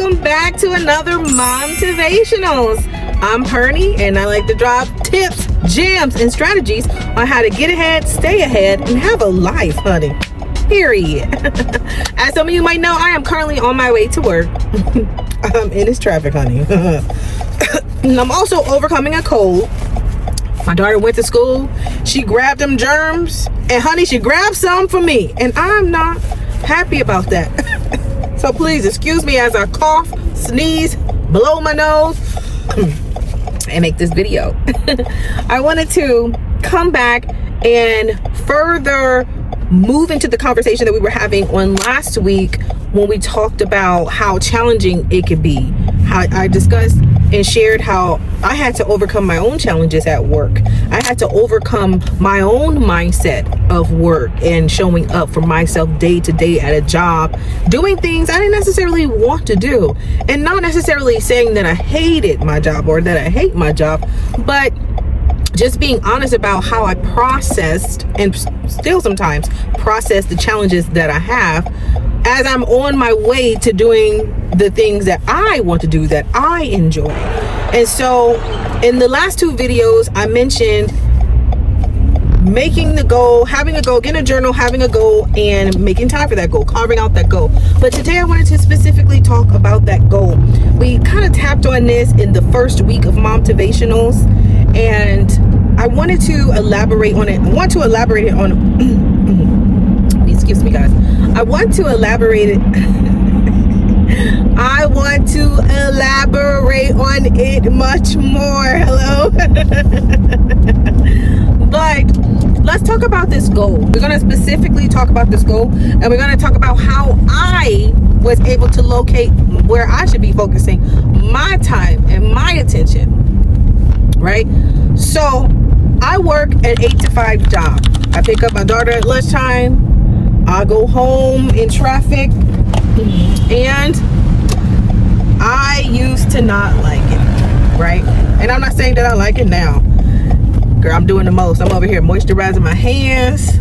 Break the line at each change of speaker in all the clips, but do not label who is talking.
welcome back to another Momtivationals. I'm Pernie, and I like to drop tips, gems, and strategies on how to get ahead, stay ahead, and have a life, honey. Period. As some of you might know, I am currently on my way to work. I'm in this traffic, honey. And I'm also overcoming a cold. My daughter went to school. She grabbed them germs, and honey, she grabbed some for me, and I'm not happy about that. So please excuse me as I cough, sneeze, blow my nose, and make this video. I wanted to come back and further move into the conversation that we were having on last week when we talked about how challenging it could be. How I discussed and shared how I had to overcome my own challenges at work. I had to overcome my own mindset of work and showing up for myself day to day at a job, doing things I didn't necessarily want to do, and not necessarily saying that I hated my job or that I hate my job, but just being honest about how I processed and still sometimes process the challenges that I have as I'm on my way to doing the things that I want to do, that I enjoy. And so in the last two videos, I mentioned making the goal, having a goal, getting a journal, having a goal, and making time for that goal, carving out that goal. But today I wanted to specifically talk about that goal. We kind of tapped on this in the first week of Momtivationals, and I wanted to elaborate on it. Excuse me, guys. I want to elaborate on it much more. Hello. But let's talk about this goal. We're going to specifically talk about this goal, and we're going to talk about how I was able to locate where I should be focusing my time and my attention. Right? So I work an 8 to 5 job. I pick up my daughter at lunchtime. I go home in traffic, and I used to not like it, right? And I'm not saying that I like it now. Girl, I'm doing the most. I'm over here moisturizing my hands,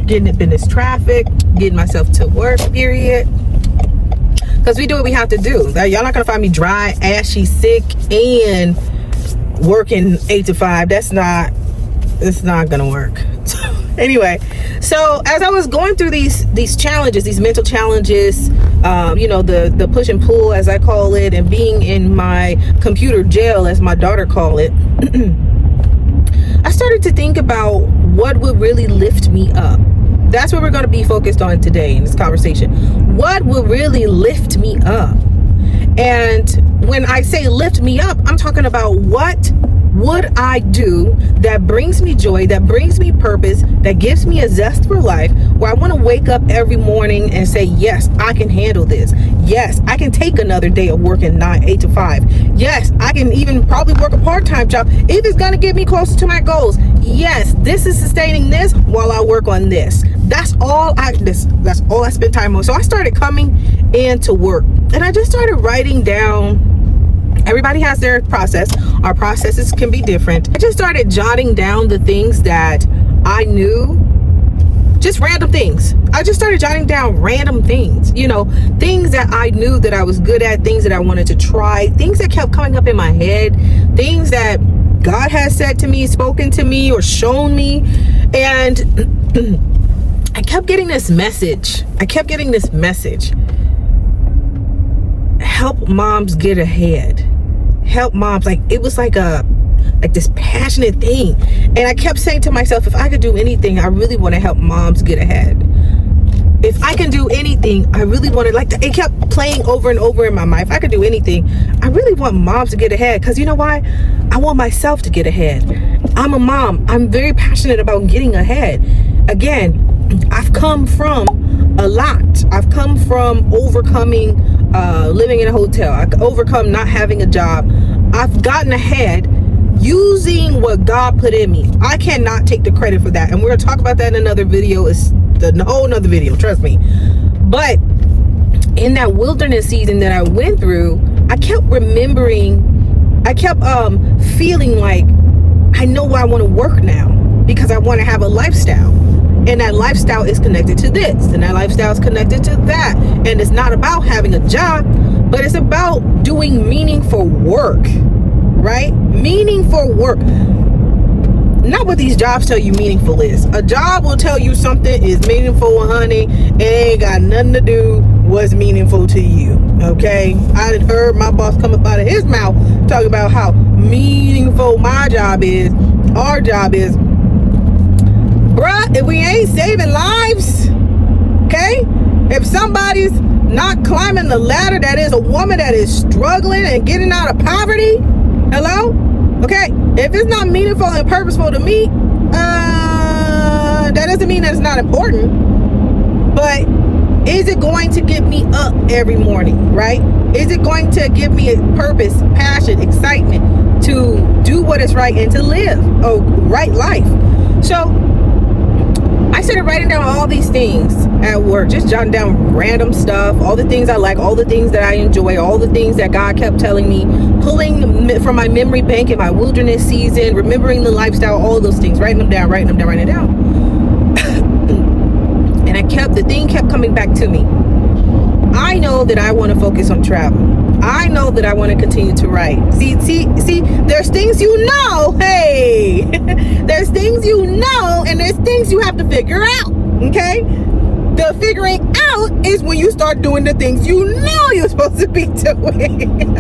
getting up in this traffic, getting myself to work, period. Because we do what we have to do. Y'all not gonna find me dry, ashy, sick, and working 8 to 5. It's not gonna work. Anyway, so as I was going through these challenges, these mental challenges, the push and pull, as I call it, and being in my computer jail, as my daughter called it, I started to think about what would really lift me up. That's what we're going to be focused on today in this conversation. What would really lift me up? And when I say lift me up, I'm talking about what would I do that brings me joy, that brings me purpose, that gives me a zest for life, where I want to wake up every morning and say, yes, I can handle this. Yes, I can take another day of working 8 to 5. Yes, I can even probably work a part-time job if it's going to get me closer to my goals. Yes, this is sustaining this while I work on this. That's all I spend time on. So I started coming into work, and I just started writing down. Everybody has their process. Our processes can be different. I just started jotting down the things that I knew, just random things. I just started jotting down random things, things that I knew that I was good at, things that I wanted to try, things that kept coming up in my head, things that God has said to me, spoken to me, or shown me. And I kept getting this message. Help moms get ahead. Help moms. It was like this passionate thing. And I kept saying to myself, if I could do anything, I really want to help moms get ahead. If I can do anything, I really want to, it kept playing over and over in my mind. If I could do anything, I really want moms to get ahead. Because you know why? I want myself to get ahead. I'm a mom. I'm very passionate about getting ahead. Again, I've come from a lot. I've come from overcoming living in a hotel. I've overcome not having a job. I've gotten ahead using what God put in me. I cannot take the credit for that. And we're going to talk about that in another video. It's a whole nother video, trust me. But in that wilderness season that I went through, I kept feeling like I know where I want to work now, because I want to have a lifestyle. And that lifestyle is connected to this, and that lifestyle is connected to that. And it's not about having a job, but it's about doing meaningful work, right? Meaningful work. Not what these jobs tell you meaningful is. A job will tell you something is meaningful, honey. It ain't got nothing to do what's meaningful to you, okay? I heard my boss come up out of his mouth talking about how meaningful my job is, our job is. Bruh, if we ain't saving lives, okay? If somebody's not climbing the ladder, that is a woman that is struggling and getting out of poverty, hello? Okay, if it's not meaningful and purposeful to me, that doesn't mean that it's not important. But is it going to get me up every morning, right? Is it going to give me a purpose, passion, excitement to do what is right and to live a right life? So I started writing down all these things at work, just jotting down random stuff, all the things I like, all the things that I enjoy, all the things that God kept telling me, pulling from my memory bank in my wilderness season, remembering the lifestyle, all of those things, writing them down. And the thing kept coming back to me. I know that I want to focus on travel. I know that I want to continue to write. See, there's things you know, hey, there's things you know, and there's things you have to figure out, okay? The figuring out is when you start doing the things you know you're supposed to be doing.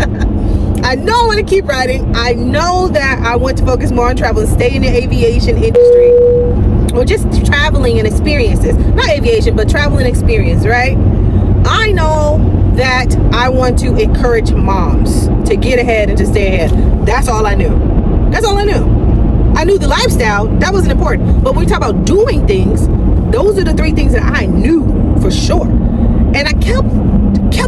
I know I want to keep writing. I know that I want to focus more on travel and stay in the aviation industry, or just traveling and experiences. Not aviation, but travel and experience, right? I know that I want to encourage moms to get ahead and to stay ahead. That's all I knew. That's all I knew. I knew the lifestyle. That wasn't important. But when we talk about doing things, those are the three things that I knew for sure. And I kept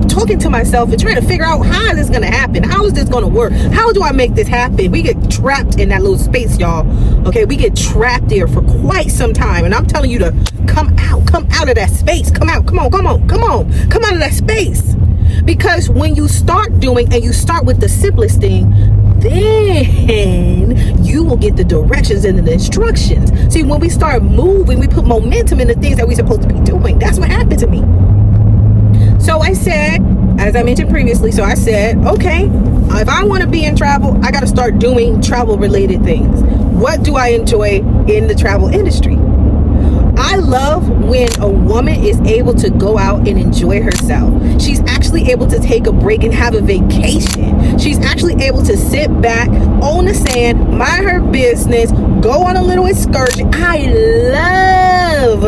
talking to myself and trying to figure out, how is this going to happen? How is this going to work? How do I make this happen? We get trapped in that little space, y'all. Okay, we get trapped there for quite some time. And I'm telling you to come out of that space. Come out of that space. Because when you start doing, and you start with the simplest thing, then you will get the directions and the instructions. See, when we start moving, we put momentum in the things that we're supposed to be doing. That's what happened to me. So I said, as I mentioned previously, okay, if I want to be in travel, I got to start doing travel related things. What do I enjoy in the travel industry? I love when a woman is able to go out and enjoy herself. She's actually able to take a break and have a vacation. She's actually able to sit back on the sand, mind her business, go on a little excursion. I love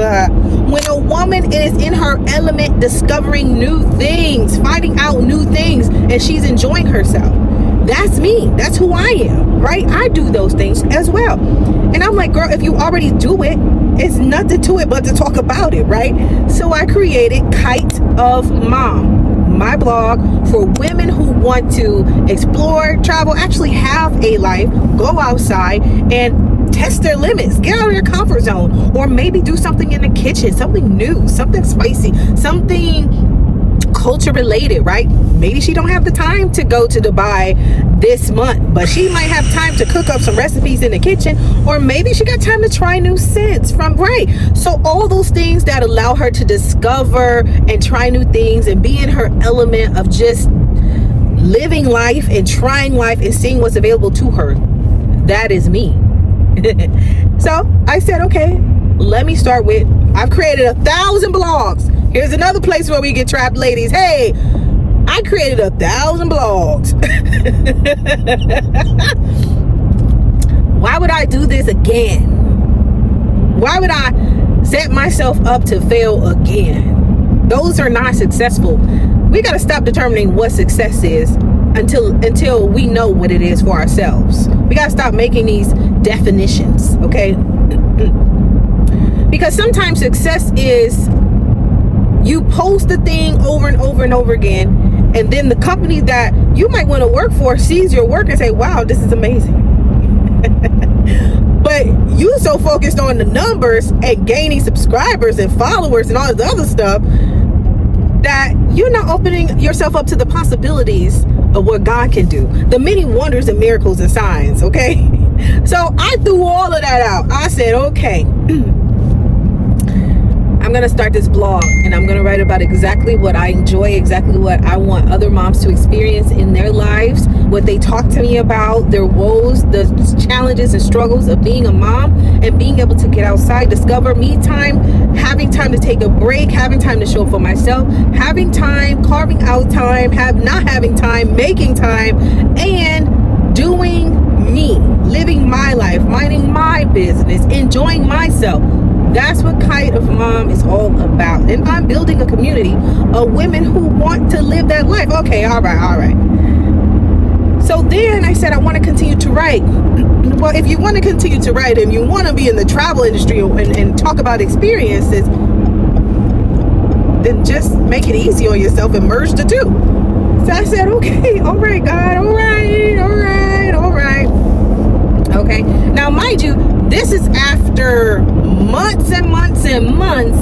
when a woman is in her element, discovering new things, finding out new things, and she's enjoying herself. That's me. That's who I am, right? I do those things as well. And I'm like, girl, if you already do it, it's nothing to it but to talk about it, right? So I created Kite of Mom, my blog for women who want to explore, travel, actually have a life, go outside and test their limits, get out of their comfort zone, or maybe do something in the kitchen, something new, something spicy, something culture related, right? Maybe she don't have the time to go to Dubai this month, but she might have time to cook up some recipes in the kitchen, or maybe she got time to try new scents from, right? So all those things that allow her to discover and try new things and be in her element of just living life and trying life and seeing what's available to her. That is me. So I said, okay, let me start with, I've created 1,000 blogs. Here's another place where we get trapped, ladies. Hey, I created 1,000 blogs. Why would I do this again? Why would I set myself up to fail again? Those are not successful. We got to stop determining what success is until we know what it is for ourselves. We got to stop making these definitions, okay? Because sometimes success is you post the thing over and over and over again, and then the company that you might want to work for sees your work and say, wow, this is amazing. But you so focused on the numbers and gaining subscribers and followers and all this other stuff that you're not opening yourself up to the possibilities of what God can do, the many wonders and miracles and signs, okay? So I threw all of that out. I said, okay, I'm I'm going to start this blog, and I'm going to write about exactly what I enjoy, exactly what I want other moms to experience in their lives, what they talk to me about, their woes, the challenges and struggles of being a mom, and being able to get outside, discover me time, having time to take a break, having time to show up for myself, having time, carving out time, not having time, making time, and doing me, living my life, minding my business, enjoying myself. That's what Kind of Mom is all about. And I'm building a community of women who want to live that life. Okay, all right. So then I said I want to continue to write. Well, if you want to continue to write and you want to be in the travel industry and talk about experiences, then just make it easy on yourself and merge the two. So I said, okay, all right, God, all right. Okay, now mind you, this is after months and months and months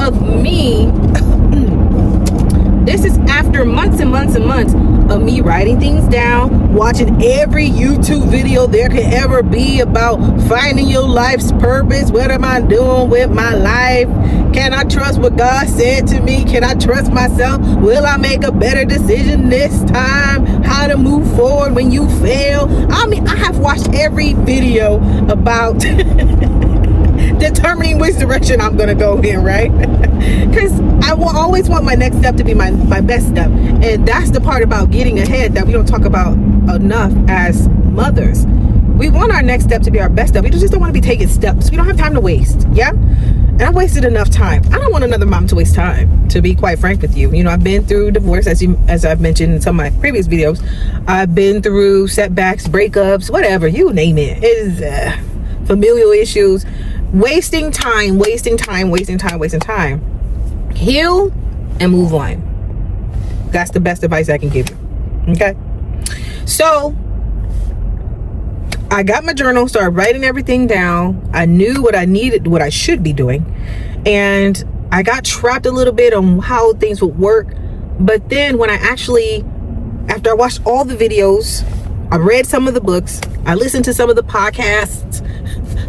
of me. This is after months and months and months of me writing things down, watching every YouTube video there could ever be about finding your life's purpose. What am I doing with my life? Can I trust what God said to me? Can I trust myself? Will I make a better decision this time? How to move forward when you fail? I mean, I have watched every video about determining which direction I'm gonna go in, right? Because I will always want my next step to be my best step. And that's the part about getting ahead that we don't talk about enough as mothers. We want our next step to be our best step. We just don't want to be taking steps. We don't have time to waste. Yeah? And I wasted enough time. I don't want another mom to waste time, to be quite frank with you. You know, I've been through divorce, as I've mentioned in some of my previous videos. I've been through setbacks, breakups, whatever, you name it. It is familial issues. Wasting time. Heal and move on. That's the best advice I can give you. Okay? So I got my journal, started writing everything down. I knew what I needed, what I should be doing. And I got trapped a little bit on how things would work. But then when after I watched all the videos, I read some of the books, I listened to some of the podcasts,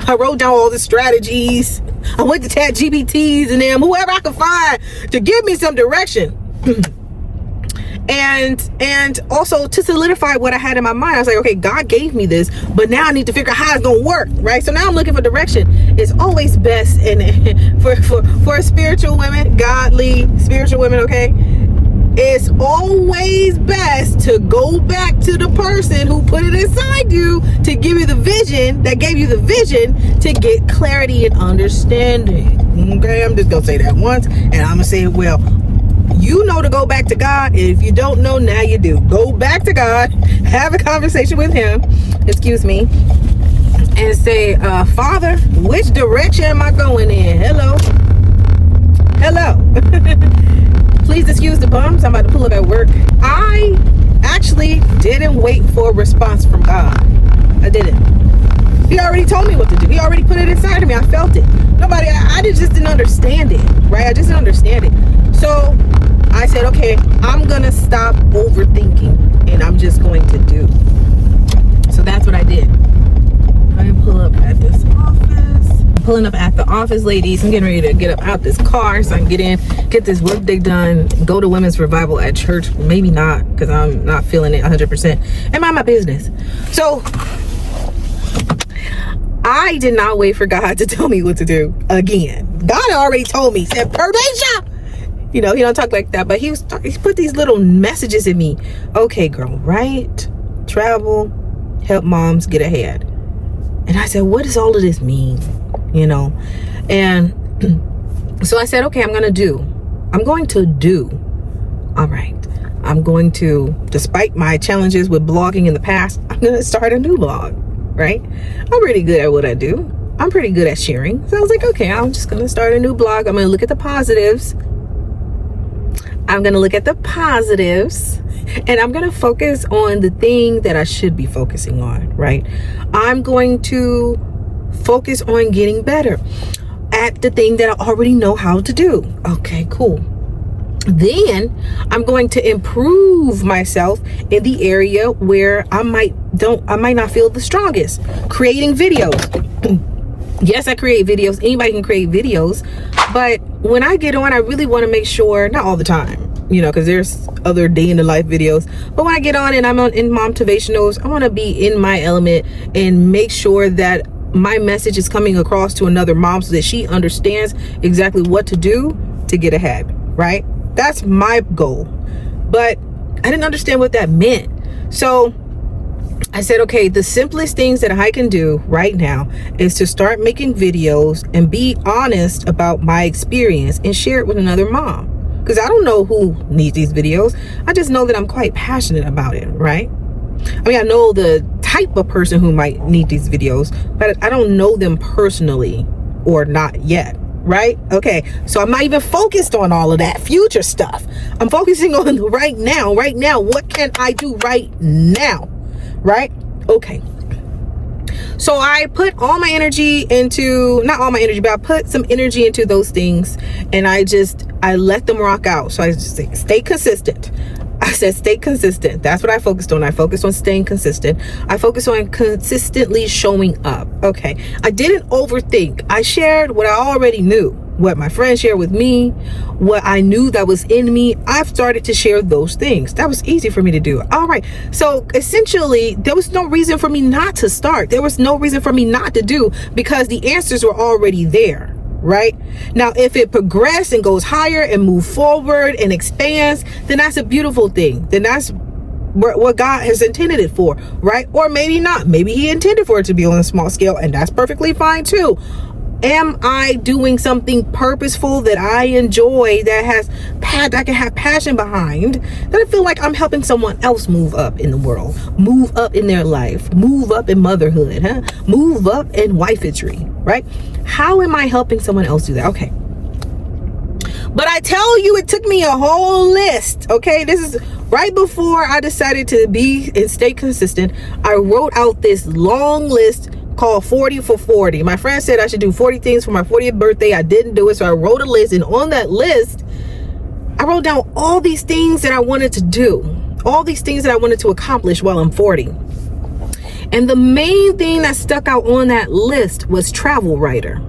I wrote down all the strategies, I went to ChatGPTs and them, whoever I could find to give me some direction. And also to solidify what I had in my mind. I was like, okay, God gave me this, but now I need to figure out how it's gonna work, right? So now I'm looking for direction. It's always best, and for spiritual women, godly spiritual women, okay, it's always best to go back to the person who put it inside you to give you the vision, that gave you the vision to get clarity and understanding. Okay, I'm just gonna say that once, and I'm gonna say it well. You know to go back to God. If you don't know, now you do. Go back to God, have a conversation with him, excuse me, and say, Father, which direction am I going in? Hello. Please excuse the bumps. I'm about to pull up at work. I actually didn't wait for a response from God. I didn't. He already told me what to do. He already put it inside of me. I felt it. I just didn't understand it, right? I just didn't understand it. So I said, okay, I'm going to stop overthinking and I'm just going to do. So that's what I did. I pull up at this office. Pulling up at the office, ladies. I'm getting ready to get up out this car so I can get this work day done, go to women's revival at church. Maybe not, because I'm not feeling it 100%. And mind my business. So I did not wait for God to tell me what to do again. God already told me. He said, Perdacia! You know, he don't talk like that, but he put these little messages in me. Okay, girl, write, travel, help moms get ahead. And I said, what does all of this mean? You know? And so I said, okay, I'm going to do. All right. I'm going to, despite my challenges with blogging in the past, I'm going to start a new blog, right? I'm pretty good at what I do. I'm pretty good at sharing. So I was like, okay, I'm just going to start a new blog. I'm going to look at the positives. And I'm going to focus on the thing that I should be focusing on, right? I'm going to focus on getting better at the thing that I already know how to do. Okay, cool. Then I'm going to improve myself in the area where I might not feel the strongest. Creating videos. Yes, I create videos. Anybody can create videos. But when I get on, I really want to make sure, not all the time, you know, because there's other day in the life videos. But when I get on and I'm in Momtivationals, I want to be in my element and make sure that my message is coming across to another mom so that she understands exactly what to do to get ahead, right? That's my goal. But I didn't understand what that meant. So I said, okay, the simplest things that I can do right now is to start making videos and be honest about my experience and share it with another mom. Because I don't know who needs these videos. I just know that I'm quite passionate about it, right? I mean, I know the type of person who might need these videos, but I don't know them personally, or not yet, right? Okay, so I'm not even focused on all of that future stuff. I'm focusing on right now. What can I do right now? Right? Okay. So I put all my energy into, not all my energy, but I put some energy into those things, and I let them rock out. So I just say, stay consistent. I said, stay consistent. That's what I focused on. I focused on staying consistent. I focused on consistently showing up. Okay. I didn't overthink. I shared what I already knew, what my friends shared with me, what I knew that was in me. I've started to share those things. That was easy for me to do. All right. So essentially, there was no reason for me not to start. There was no reason for me not to do, because the answers were already there. Right? Now, if it progresses and goes higher and move forward and expands, then that's a beautiful thing. Then that's what God has intended it for, right? Or maybe not. Maybe he intended for it to be on a small scale, and that's perfectly fine too. Am I doing something purposeful that I enjoy, that I can have passion behind, that I feel like I'm helping someone else move up in the world, move up in their life, move up in motherhood, move up in wifeitry, right? How am I helping someone else do that? Okay. But I tell you, it took me a whole list. Okay. This is right before I decided to be and stay consistent. I wrote out this long list called 40 for 40. My friend said I should do 40 things for my 40th birthday. I didn't do it. So I wrote a list, and on that list, I wrote down all these things that I wanted to do, all these things that I wanted to accomplish while I'm 40. And the main thing that stuck out on that list was travel writer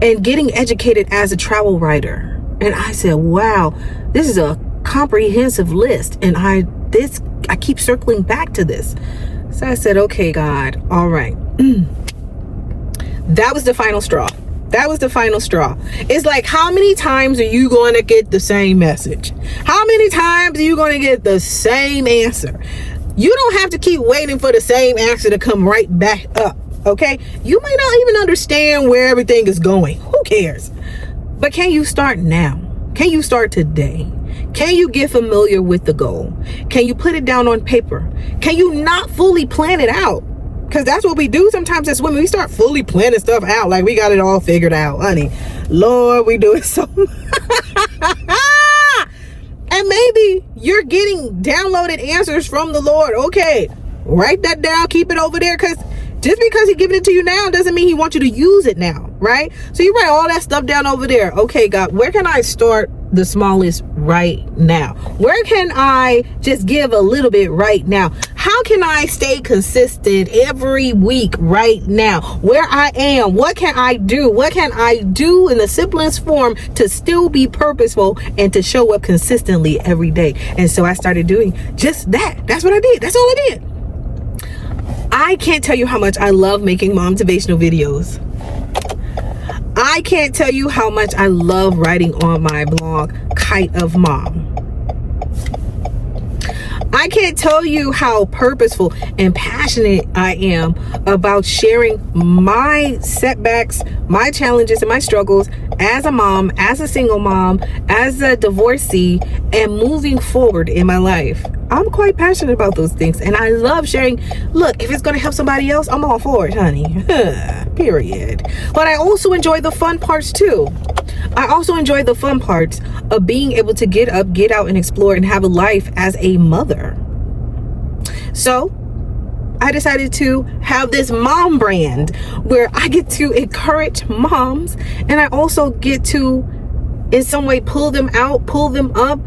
and getting educated as a travel writer. And I said, wow, this is a comprehensive list. And I keep circling back to this. So I said, okay, God, all right. That was the final straw. That was the final straw. It's like, how many times are you going to get the same message? How many times are you going to get the same answer? You don't have to keep waiting for the same answer to come right back up, okay? You may not even understand where everything is going. Who cares? But can you start now? Can you start today? Can you get familiar with the goal? Can you put it down on paper? Can you not fully plan it out? Because that's what we do sometimes as women. We start fully planning stuff out like we got it all figured out. Honey, Lord, we do it so much. And maybe you're getting downloaded answers from the Lord. Okay, write that down. Keep it over there, because just because he's giving it to you now doesn't mean he wants you to use it now, right? So you write all that stuff down over there. Okay, God, where can I start the smallest right now? Where can I just give a little bit right now? How can I stay consistent every week right now? Where I am, what can I do? What can I do in the simplest form to still be purposeful and to show up consistently every day? And so I started doing just that. That's what I did. That's all I did. I can't tell you how much I love making motivational videos. I can't tell you how much I love writing on my blog, Kite of Mom. I can't tell you how purposeful and passionate I am about sharing my setbacks, my challenges, and my struggles as a mom, as a single mom, as a divorcee, and moving forward in my life. I'm quite passionate about those things, and I love sharing. Look, if it's going to help somebody else, I'm all for it, honey. Period. But I also enjoy the fun parts too. I also enjoy the fun parts of being able to get up, get out, and explore and have a life as a mother. So I decided to have this mom brand where I get to encourage moms, and I also get to in some way pull them out, pull them up,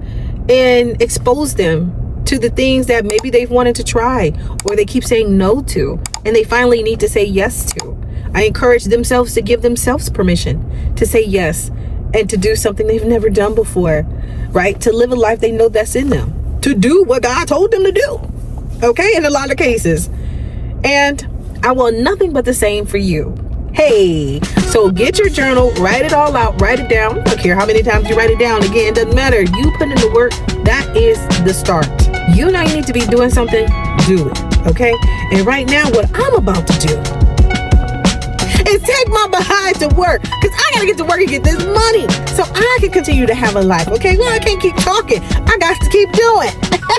and expose them to the things that maybe they've wanted to try or they keep saying no to and they finally need to say yes to. I encourage themselves to give themselves permission to say yes and to do something they've never done before, right? To live a life they know that's in them, to do what God told them to do, okay? In a lot of cases. And I want nothing but the same for you. Hey, so get your journal, write it all out, write it down. I don't care how many times you write it down. Again, it doesn't matter. You put in the work. That is the start. You know you need to be doing something, do it, okay? And right now, what I'm about to do is take my behind to work, because I gotta get to work and get this money so I can continue to have a life, okay? Well, I can't keep talking. I got to keep doing.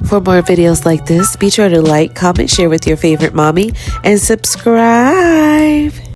For more videos like this, be sure to like, comment, share with your favorite mommy, and subscribe.